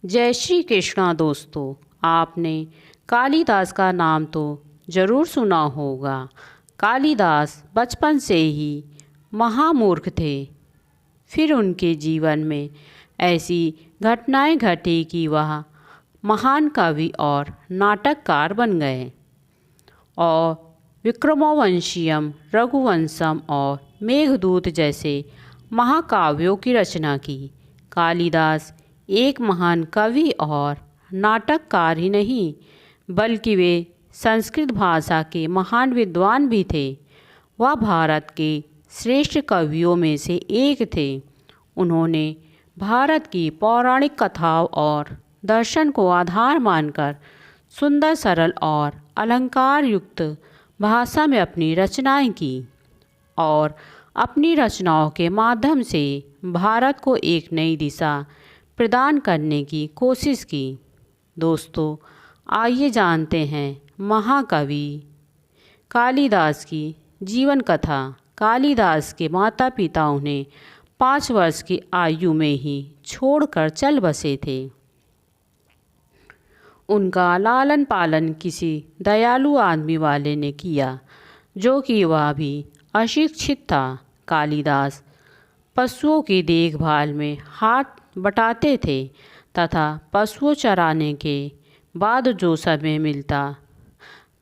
जय श्री कृष्णा दोस्तों। आपने कालिदास का नाम तो ज़रूर सुना होगा। कालिदास बचपन से ही महामूर्ख थे। फिर उनके जीवन में ऐसी घटनाएं घटी कि वह महान कवि और नाटककार बन गए और विक्रमोवंशियम, रघुवंशम और मेघदूत जैसे महाकाव्यों की रचना की। कालिदास एक महान कवि और नाटककार ही नहीं, बल्कि वे संस्कृत भाषा के महान विद्वान भी थे। वह भारत के श्रेष्ठ कवियों में से एक थे। उन्होंने भारत की पौराणिक कथाओं और दर्शन को आधार मानकर सुंदर, सरल और अलंकार युक्त भाषा में अपनी रचनाएं की और अपनी रचनाओं के माध्यम से भारत को एक नई दिशा प्रदान करने की कोशिश की। दोस्तों, आइए जानते हैं महाकवि कालिदास की जीवन कथा। कालिदास के माता पिता उन्हें 5 वर्ष की आयु में ही छोड़कर चल बसे थे। उनका लालन पालन किसी दयालु आदमी वाले ने किया, जो कि वह भी अशिक्षित था। कालिदास पशुओं की देखभाल में हाथ बटाते थे तथा पशुओं चराने के बाद जो समय मिलता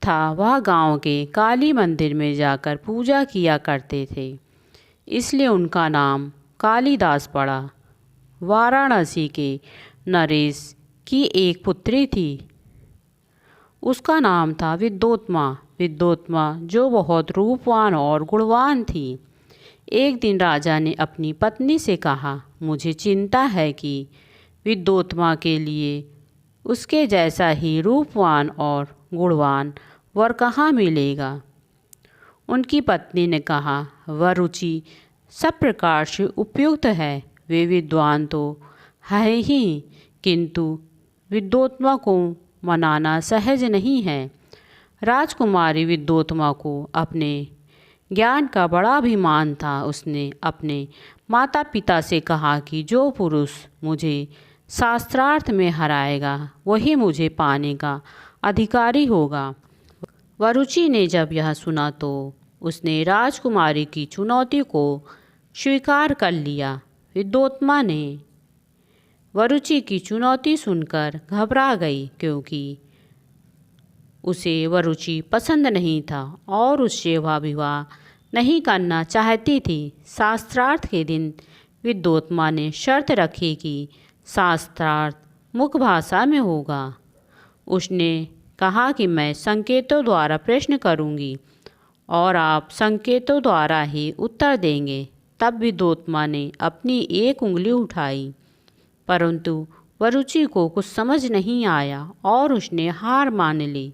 था वह गांव के काली मंदिर में जाकर पूजा किया करते थे। इसलिए उनका नाम कालिदास पड़ा। वाराणसी के नरेश की एक पुत्री थी। उसका नाम था विद्योत्मा। विद्योत्मा जो बहुत रूपवान और गुणवान थी। एक दिन राजा ने अपनी पत्नी से कहा, मुझे चिंता है कि विद्योत्मा के लिए उसके जैसा ही रूपवान और गुणवान वर कहाँ मिलेगा। उनकी पत्नी ने कहा, वह रुचि सब प्रकार से उपयुक्त है। वे विद्वान तो है ही, किंतु विद्योत्मा को मनाना सहज नहीं है। राजकुमारी विद्योत्मा को अपने ज्ञान का बड़ा अभिमान था। उसने अपने माता पिता से कहा कि जो पुरुष मुझे शास्त्रार्थ में हराएगा वही मुझे पाने का अधिकारी होगा। वरुचि ने जब यह सुना तो उसने राजकुमारी की चुनौती को स्वीकार कर लिया। विद्योत्मा ने वरुचि की चुनौती सुनकर घबरा गई, क्योंकि उसे वरुचि पसंद नहीं था और उससे वह विवाह नहीं करना चाहती थी। शास्त्रार्थ के दिन विद्योत्मा ने शर्त रखी कि शास्त्रार्थ मुख्य भाषा में होगा। उसने कहा कि मैं संकेतों द्वारा प्रश्न करूंगी और आप संकेतों द्वारा ही उत्तर देंगे। तब विद्योत्मा ने अपनी एक उंगली उठाई, परंतु वरुचि को कुछ समझ नहीं आया और उसने हार मान ली।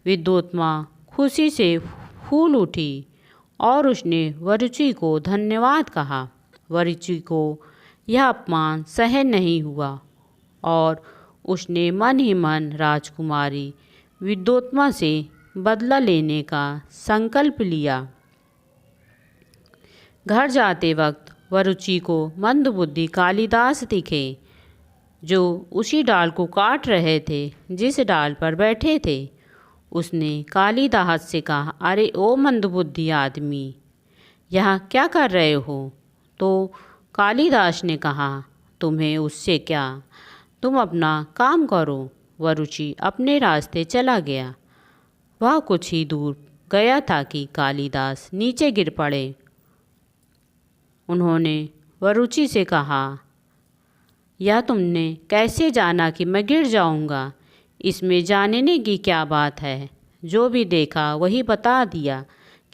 विद्योत्मा खुशी से फूल उठी और उसने वरुचि को धन्यवाद कहा। वरुचि को यह अपमान सहन नहीं हुआ और उसने मन ही मन राजकुमारी विद्योत्मा से बदला लेने का संकल्प लिया। घर जाते वक्त वरुचि को मंदबुद्धि कालिदास दिखे, जो उसी डाल को काट रहे थे जिस डाल पर बैठे थे। उसने कालिदास से कहा, अरे ओ मंदबुद्धि आदमी, यहाँ क्या कर रहे हो? तो कालिदास ने कहा, तुम्हें उससे क्या, तुम अपना काम करो। वरुचि अपने रास्ते चला गया। वह कुछ ही दूर गया था कि कालिदास नीचे गिर पड़े। उन्होंने वरुचि से कहा, यह तुमने कैसे जाना कि मैं गिर जाऊंगा? इसमें जानने की क्या बात है? जो भी देखा वही बता दिया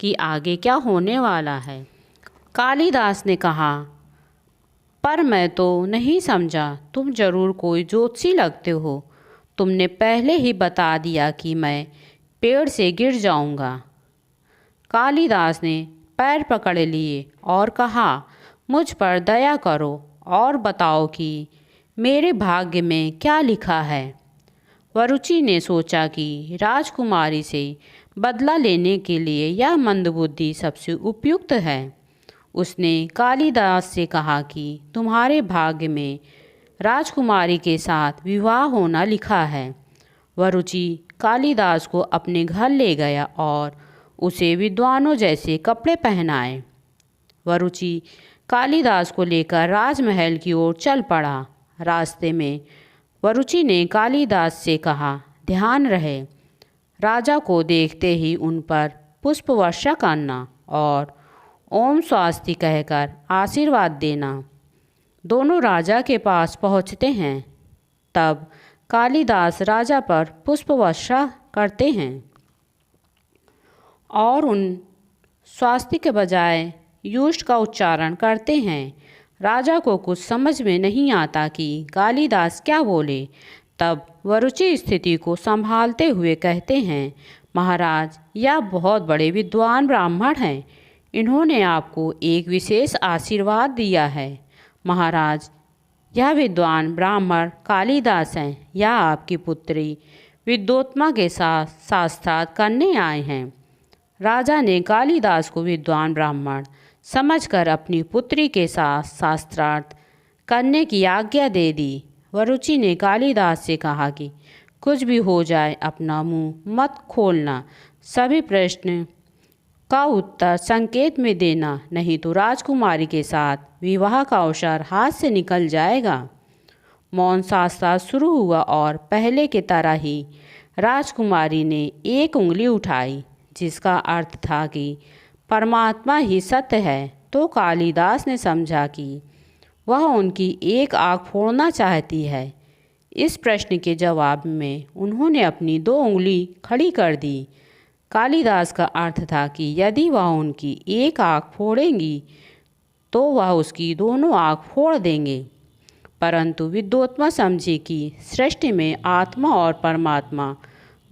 कि आगे क्या होने वाला है। कालिदास ने कहा, पर मैं तो नहीं समझा, तुम जरूर कोई ज्योतिषी लगते हो। तुमने पहले ही बता दिया कि मैं पेड़ से गिर जाऊंगा। कालिदास ने पैर पकड़ लिए और कहा, मुझ पर दया करो और बताओ कि मेरे भाग्य में क्या लिखा है। वरुचि ने सोचा कि राजकुमारी से बदला लेने के लिए यह मंदबुद्धि सबसे उपयुक्त है। उसने कालिदास से कहा कि तुम्हारे भाग्य में राजकुमारी के साथ विवाह होना लिखा है। वरुचि कालिदास को अपने घर ले गया और उसे विद्वानों जैसे कपड़े पहनाए। वरुचि कालिदास को लेकर राजमहल की ओर चल पड़ा। रास्ते में वरुचि ने कालिदास से कहा, ध्यान रहे, राजा को देखते ही उन पर पुष्प वर्षा करना और ओम स्वस्ति कहकर आशीर्वाद देना। दोनों राजा के पास पहुँचते हैं। तब कालिदास राजा पर पुष्प वर्षा करते हैं और उन स्वस्ति के बजाय युष्ट का उच्चारण करते हैं। राजा को कुछ समझ में नहीं आता कि कालिदास क्या बोले। तब वरुचि स्थिति को संभालते हुए कहते हैं, महाराज, यह बहुत बड़े विद्वान ब्राह्मण हैं। इन्होंने आपको एक विशेष आशीर्वाद दिया है। महाराज, यह विद्वान ब्राह्मण कालिदास हैं। यह आपकी पुत्री विद्योत्मा के साथ शास्त्रार्थ करने आए हैं। राजा ने कालिदास को विद्वान ब्राह्मण समझकर अपनी पुत्री के साथ शास्त्रार्थ करने की आज्ञा दे दी। वरुचि ने कालिदास से कहा कि कुछ भी हो जाए, अपना मुंह मत खोलना। सभी प्रश्न का उत्तर संकेत में देना, नहीं तो राजकुमारी के साथ विवाह का अवसर हाथ से निकल जाएगा। मौन शास्त्रार्थ शुरू हुआ और पहले की तरह ही राजकुमारी ने एक उंगली उठाई, जिसका अर्थ था कि परमात्मा ही सत्य है। तो कालिदास ने समझा कि वह उनकी एक आँख फोड़ना चाहती है। इस प्रश्न के जवाब में उन्होंने अपनी 2 उंगली खड़ी कर दी। कालिदास का अर्थ था कि यदि वह उनकी एक आँख फोड़ेंगी तो वह उसकी दोनों आँख फोड़ देंगे। परंतु विद्योत्मा समझी कि सृष्टि में आत्मा और परमात्मा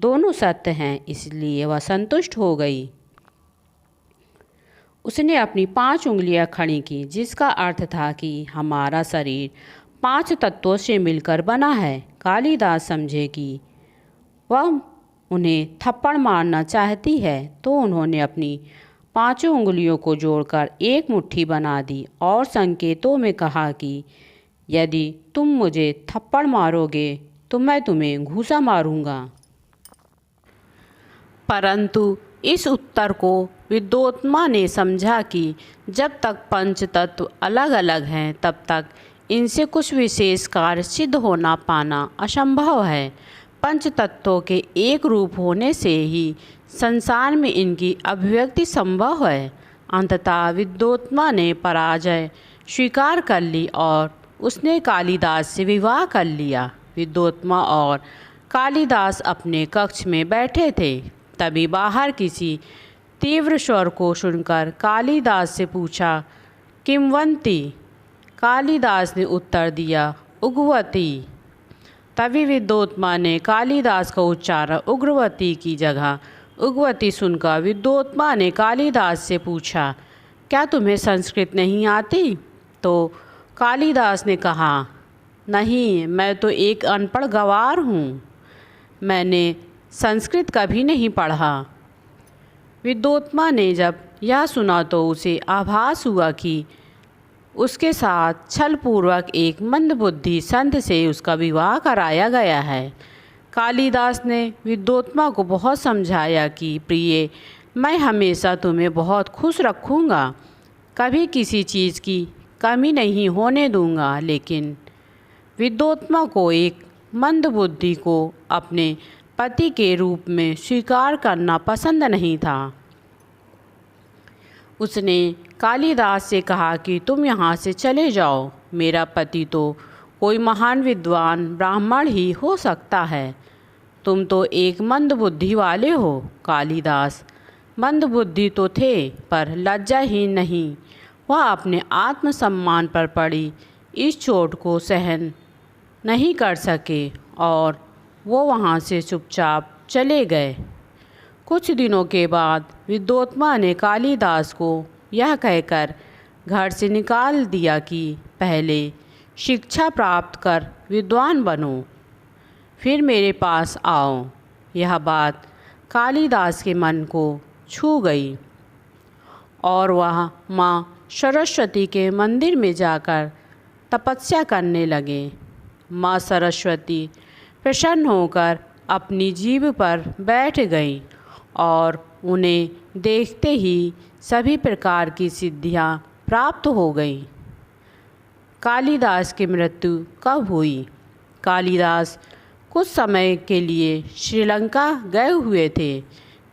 दोनों सत्य हैं, इसलिए वह संतुष्ट हो गई। उसने अपनी 5 उंगलियां खड़ी की, जिसका अर्थ था कि हमारा शरीर 5 तत्वों से मिलकर बना है। कालिदास समझे कि वह उन्हें थप्पड़ मारना चाहती है, तो उन्होंने अपनी 5 उंगलियों को जोड़कर एक मुट्ठी बना दी और संकेतों में कहा कि यदि तुम मुझे थप्पड़ मारोगे तो मैं तुम्हें घूसा मारूंगा। परंतु इस उत्तर को विद्योत्मा ने समझा कि जब तक पंच तत्व अलग अलग हैं, तब तक इनसे कुछ विशेष कार्य सिद्ध होना पाना असंभव है। पंच तत्वों के एक रूप होने से ही संसार में इनकी अभिव्यक्ति संभव है। अंततः विद्योत्मा ने पराजय स्वीकार कर ली और उसने कालिदास से विवाह कर लिया। विद्योत्मा और कालिदास अपने कक्ष में बैठे थे। तभी बाहर किसी तीव्र स्वर को सुनकर कालिदास से पूछा, किंवंती? कालिदास ने उत्तर दिया, उग्रवती। तभी विद्योत्मा ने कालिदास का उच्चारण उग्रवती की जगह उग्रवती सुनकर विद्योत्मा ने कालिदास से पूछा, क्या तुम्हें संस्कृत नहीं आती? तो कालिदास ने कहा, नहीं, मैं तो एक अनपढ़ गंवार हूँ। मैंने संस्कृत कभी नहीं पढ़ा। विद्योत्मा ने जब यह सुना तो उसे आभास हुआ कि उसके साथ छलपूर्वक एक मंदबुद्धि संत से उसका विवाह कराया गया है। कालिदास ने विद्योत्मा को बहुत समझाया कि प्रिय, मैं हमेशा तुम्हें बहुत खुश रखूँगा, कभी किसी चीज़ की कमी नहीं होने दूँगा। लेकिन विद्योत्मा को एक मंदबुद्धि को अपने पति के रूप में स्वीकार करना पसंद नहीं था। उसने कालिदास से कहा कि तुम यहाँ से चले जाओ। मेरा पति तो कोई महान विद्वान ब्राह्मण ही हो सकता है, तुम तो एक मंदबुद्धि वाले हो। कालिदास मंदबुद्धि तो थे, पर लज्जाहीन नहीं। वह अपने आत्मसम्मान पर पड़ी इस चोट को सहन नहीं कर सके और वो वहाँ से चुपचाप चले गए। कुछ दिनों के बाद विद्योत्मा ने कालिदास को यह कहकर घर से निकाल दिया कि पहले शिक्षा प्राप्त कर विद्वान बनो, फिर मेरे पास आओ। यह बात कालिदास के मन को छू गई और वह माँ सरस्वती के मंदिर में जाकर तपस्या करने लगे। माँ सरस्वती प्रसन्न होकर अपनी जीभ पर बैठ गईं और उन्हें देखते ही सभी प्रकार की सिद्धियां प्राप्त हो गईं। कालिदास की मृत्यु कब हुई? कालिदास कुछ समय के लिए श्रीलंका गए हुए थे,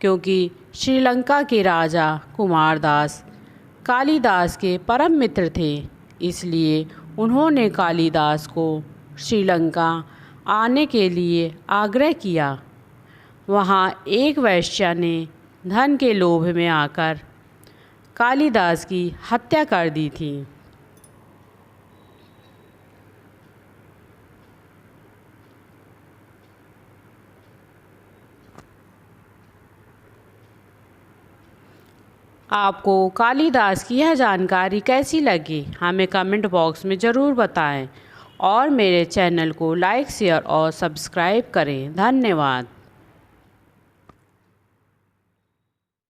क्योंकि श्रीलंका के राजा कुमारदास कालिदास के परम मित्र थे। इसलिए उन्होंने कालिदास को श्रीलंका आने के लिए आग्रह किया। वहाँ एक वेश्या ने धन के लोभ में आकर कालिदास की हत्या कर दी थी। आपको कालिदास की यह जानकारी कैसी लगी, हमें कमेंट बॉक्स में ज़रूर बताएं और मेरे चैनल को लाइक, शेयर और सब्सक्राइब करें। धन्यवाद।